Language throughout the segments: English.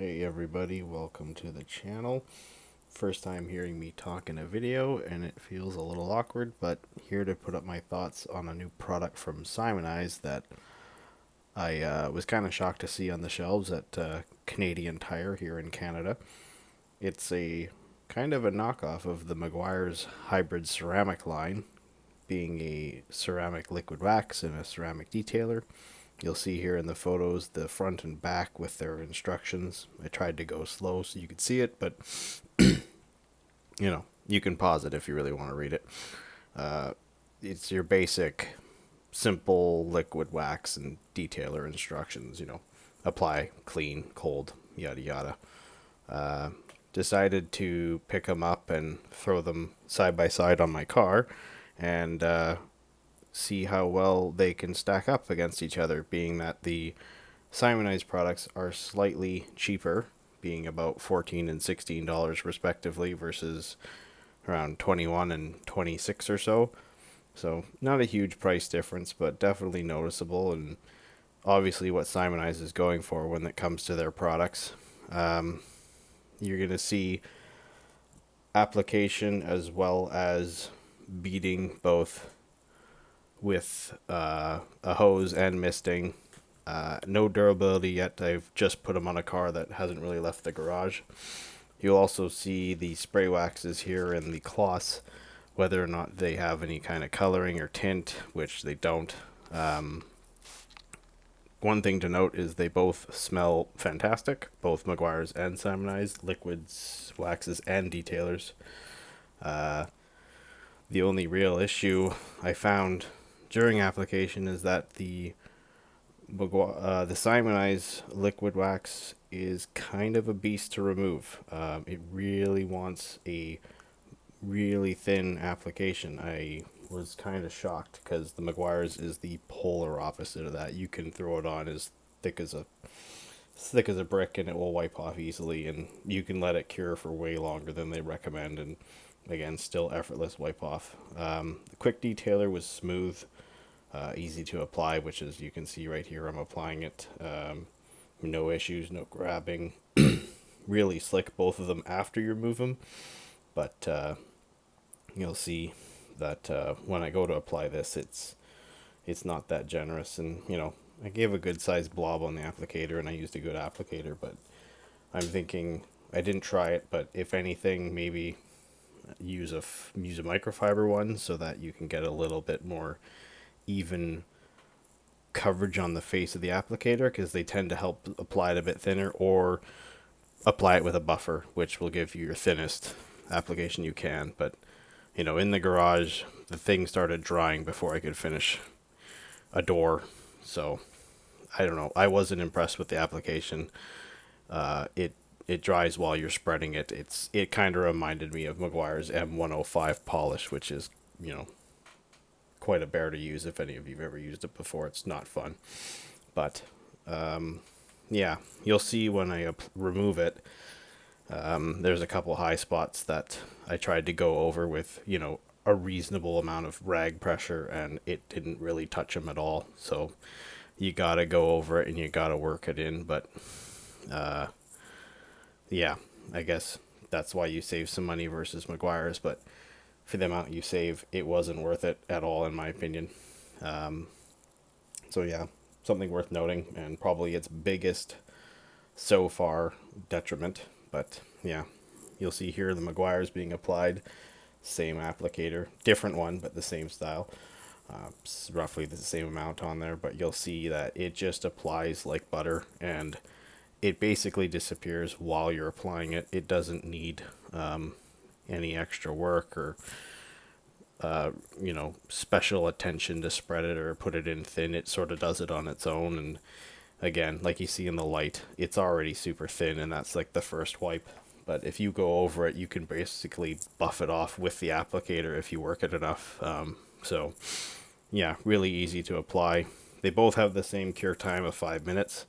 Hey everybody, welcome to the channel. First time hearing me talk in a video and it feels a little awkward, but here to put up my thoughts on a new product from Simoniz that I was kind of shocked to see on the shelves at Canadian Tire here in Canada. It's a kind of a knockoff of the Meguiars hybrid ceramic line, being a ceramic liquid wax and a ceramic detailer. You'll see here in the photos the front and back with their instructions. I tried to go slow so you could see it, but you can pause it if you really want to read it. Uh, it's your basic, simple liquid wax and detailer instructions. Apply, clean, cold, yada yada. Uh, Decided to pick them up and throw them side by side on my car, and see how well they can stack up against each other, being that the Simoniz products are slightly cheaper, being about $14 and $16 respectively, versus around 21 and 26 or so. So not a huge price difference, but definitely noticeable, and obviously what Simoniz is going for when it comes to their products. You're going to see application as well as beading, both with a hose and misting. No durability yet. I've just put them on a car that hasn't really left the garage. You'll also see the spray waxes here and the cloths, whether or not they have any kind of coloring or tint, which they don't. One thing to note is they both smell fantastic, both Meguiars and Simoniz, liquids, waxes, and detailers. The only real issue I found during application is that the Simoniz liquid wax is kind of a beast to remove. It really wants a really thin application. I was kind of shocked because the Meguiars is the polar opposite of that. You can throw it on as thick as a brick and it will wipe off easily, and you can let it cure for way longer than they recommend, and again, still effortless wipe off. The quick detailer was smooth, easy to apply, which is, you can see right here, I'm applying it. No issues, no grabbing. Really slick, both of them, after you remove them, but you'll see that when I go to apply this, it's not that generous. And I gave a good sized blob on the applicator and I used a good applicator, but I'm thinking, I didn't try it, but if anything, maybe use a microfiber one so that you can get a little bit more even coverage on the face of the applicator, because they tend to help apply it a bit thinner, or apply it with a buffer, which will give you your thinnest application you can. But in the garage, the thing started drying before I could finish a door, so I don't know, I wasn't impressed with the application. It dries while you're spreading it. It kind of reminded me of Meguiar's M105 polish, which is quite a bear to use. If any of you've ever used it before, it's not fun. But yeah, you'll see when I remove it. There's a couple high spots that I tried to go over with a reasonable amount of rag pressure, and it didn't really touch them at all. So you gotta go over it and you gotta work it in. But yeah, I guess that's why you save some money versus Meguiar's, but for the amount you save, it wasn't worth it at all, in my opinion. So yeah, something worth noting, and probably its biggest so far detriment. But yeah, you'll see here the Meguiar's being applied, same applicator, different one, but the same style. Roughly the same amount on there, but you'll see that it just applies like butter, and it basically disappears while you're applying it. It doesn't need any extra work or special attention to spread it or put it in thin. It sort of does it on its own. And again, like you see in the light, it's already super thin, and that's like the first wipe. But if you go over it, you can basically buff it off with the applicator if you work it enough. So yeah, really easy to apply. They both have the same cure time of 5 minutes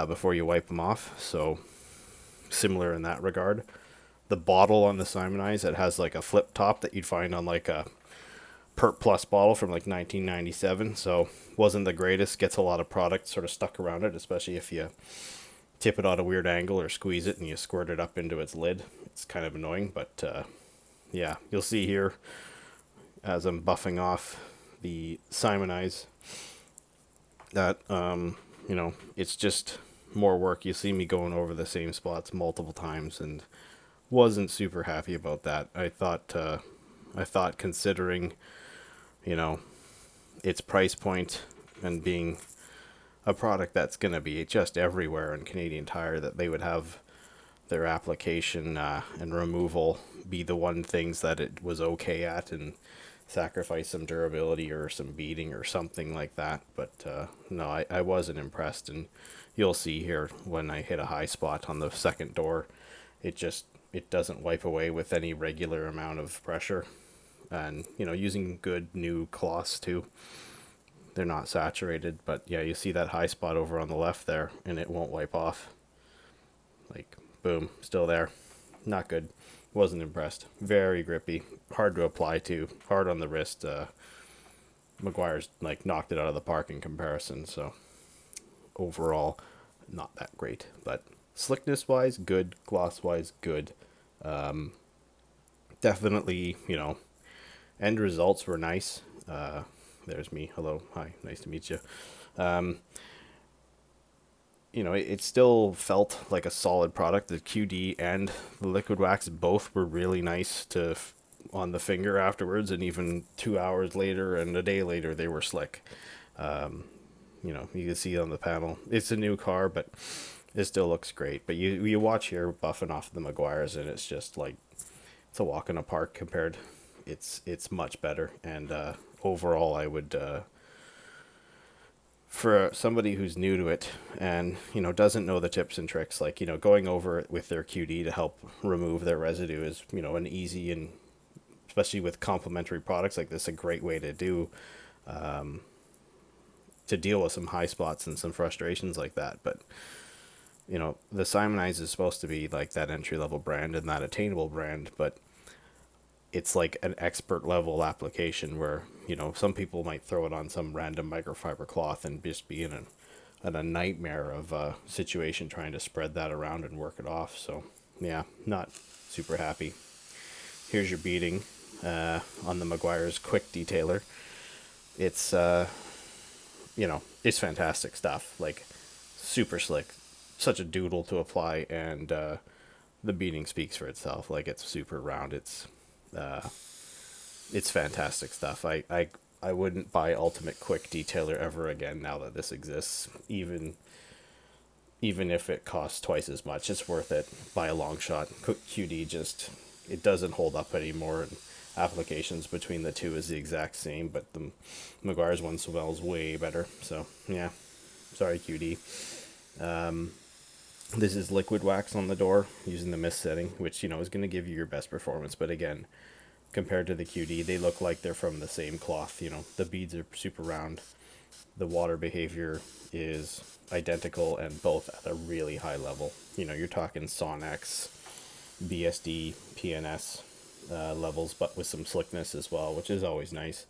before you wipe them off, so similar in that regard. The bottle on the Simoniz, it has like a flip top that you'd find on like a Pert Plus bottle from like 1997, so wasn't the greatest. Gets a lot of product sort of stuck around it, especially if you tip it on a weird angle or squeeze it and you squirt it up into its lid. It's kind of annoying, but yeah, you'll see here as I'm buffing off the Simoniz that you know, it's just more work. You see me going over the same spots multiple times and wasn't super happy about that. I thought considering, you know, its price point and being a product that's going to be just everywhere in Canadian Tire, that they would have their application and removal be the one things that it was okay at, and sacrifice some durability or some beading or something like that. But no, I wasn't impressed, and you'll see here when I hit a high spot on the second door, it doesn't wipe away with any regular amount of pressure. And you know, using good new cloths too, they're not saturated, but yeah, you see that high spot over on the left there, and it won't wipe off. Like, boom, still there. Not good. Wasn't impressed. Very grippy, hard to apply to, hard on the wrist. Meguiars like knocked it out of the park in comparison, so overall not that great. But slickness wise, good. Gloss wise, good. Definitely, you know, end results were nice. There's me. Hello. Hi. Nice to meet you. You know, it still felt like a solid product. The QD and the liquid wax both were really nice on the finger afterwards, and even 2 hours later and a day later, they were slick. You know, you can see on the panel, it's a new car, but it still looks great. But you watch here buffing off the Meguiars, and it's just like, it's a walk in a park compared. It's much better, and overall, I would, for somebody who's new to it and, you know, doesn't know the tips and tricks, like, you know, going over it with their QD to help remove their residue is, you know, an easy, and especially with complementary products like this, a great way to do, to deal with some high spots and some frustrations like that. But, you know, the Simoniz is supposed to be like that entry level brand and that attainable brand, but it's like an expert level application where, you know, some people might throw it on some random microfiber cloth and just be in a nightmare of a situation trying to spread that around and work it off. So yeah, not super happy. Here's your beading on the Meguiars quick detailer. It's you know, it's fantastic stuff, like super slick, such a doodle to apply, and the beading speaks for itself. Like, it's super round. It's fantastic stuff. I wouldn't buy Ultimate Quick Detailer ever again now that this exists. Even if it costs twice as much, it's worth it by a long shot. QD just, it doesn't hold up anymore. And applications between the two is the exact same, but the Meguiars one smells way better. So yeah, sorry QD. This is liquid wax on the door using the mist setting, which, you know, is going to give you your best performance. But again, compared to the QD, they look like they're from the same cloth. You know, the beads are super round. The water behavior is identical, and both at a really high level. You know, you're talking Sonex, BSD, PNS levels, but with some slickness as well, which is always nice.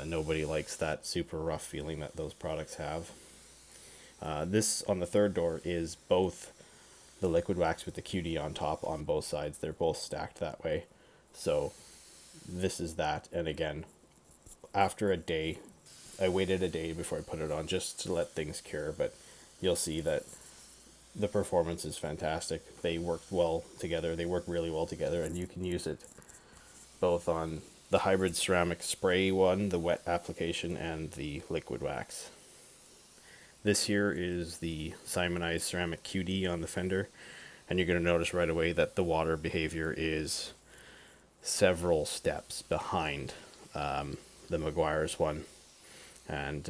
Nobody likes that super rough feeling that those products have. This on the third door is both the liquid wax with the QD on top on both sides. They're both stacked that way. So this is that. And again, after a day, I waited a day before I put it on just to let things cure, but you'll see that the performance is fantastic. They work well together. They work really well together, and you can use it both on the hybrid ceramic spray one, the wet application, and the liquid wax. This here is the Simoniz Ceramic QD on the Fender, and you're going to notice right away that the water behavior is several steps behind the Meguiars one. And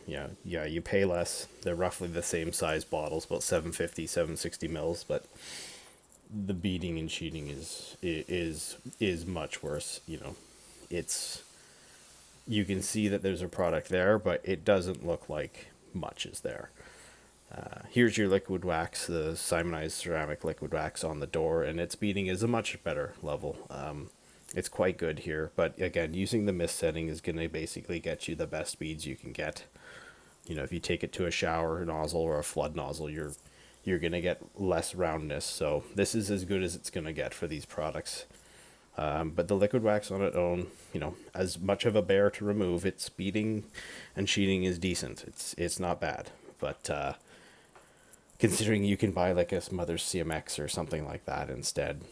yeah, you pay less. They're roughly the same size bottles, about 750, 760 mils, but the beading and sheeting is much worse. You know, you can see that there's a product there, but it doesn't look like much is there. Here's your liquid wax, the Simoniz ceramic liquid wax on the door, and its beading is a much better level. It's quite good here, but again, using the mist setting is going to basically get you the best beads you can get. You know, if you take it to a shower nozzle or a flood nozzle, you're you're going to get less roundness. So this is as good as it's going to get for these products. But the liquid wax on its own, as much of a bear to remove, its speeding and sheeting is decent. It's not bad. But considering you can buy like a Simoniz CMX or something like that instead,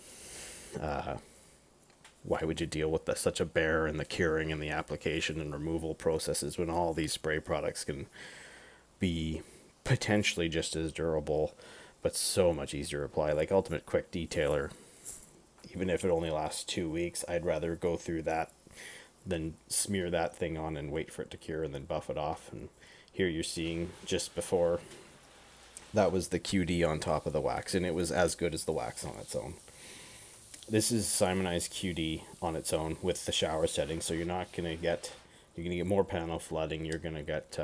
why would you deal with such a bear in the curing and the application and removal processes when all these spray products can be potentially just as durable, but so much easier to apply? Like Ultimate Quick Detailer, even if it only lasts 2 weeks, I'd rather go through that than smear that thing on and wait for it to cure and then buff it off. And here you're seeing just before, that was the QD on top of the wax, and it was as good as the wax on its own. This is Simoniz QD on its own with the shower setting, so you're going to get more panel flooding, you're going to get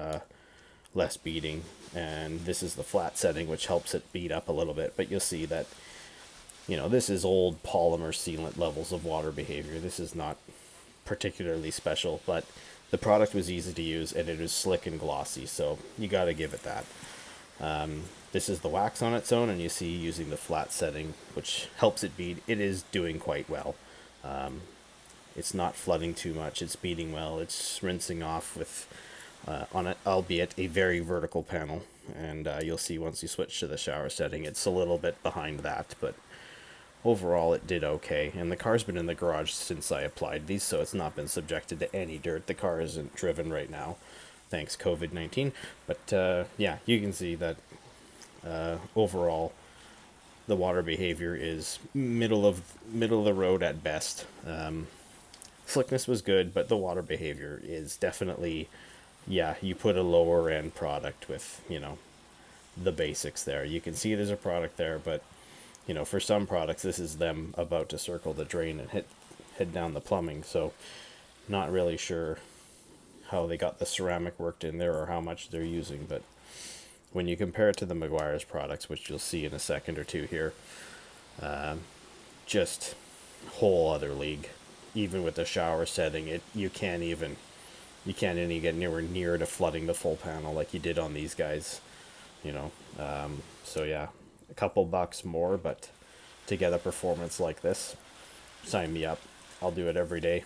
less beading, and this is the flat setting, which helps it bead up a little bit. But you'll see that, this is old polymer sealant levels of water behavior. This is not particularly special, but the product was easy to use and it was slick and glossy, so you got to give it that. This is the wax on its own, and you see using the flat setting, which helps it bead, it is doing quite well. It's not flooding too much, it's beading well, it's rinsing off with, on it, albeit a very vertical panel, and you'll see once you switch to the shower setting, it's a little bit behind that, but overall it did okay. And the car's been in the garage since I applied these, so it's not been subjected to any dirt. The car isn't driven right now, thanks COVID-19, but yeah, you can see that overall the water behavior is middle of the road at best. Slickness was good, but the water behavior is definitely, yeah, you put a lower end product with, the basics there. You can see there's a product there, but for some products, this is them about to circle the drain and head down the plumbing, so not really sure how they got the ceramic worked in there or how much they're using. But when you compare it to the Meguiars products, which you'll see in a second or two here, just whole other league. Even with the shower setting, you can't even get anywhere near to flooding the full panel like you did on these guys. So yeah, a couple bucks more, but to get a performance like this, sign me up. I'll do it every day,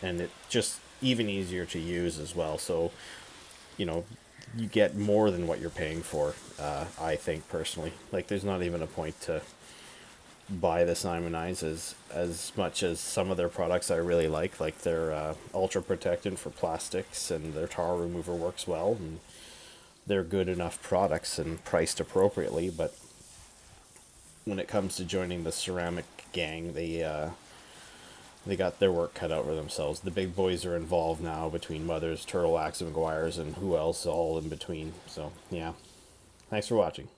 and it just even easier to use as well. So you get more than what you're paying for. I think personally, like, there's not even a point to buy the Simoniz as much as some of their products I really like their ultra protectant for plastics, and their tar remover works well, and they're good enough products and priced appropriately. But when it comes to joining the ceramic gang, they got their work cut out for themselves. The big boys are involved now, between Mothers, Turtle Wax, and Meguiars, and who else all in between. So yeah, thanks for watching.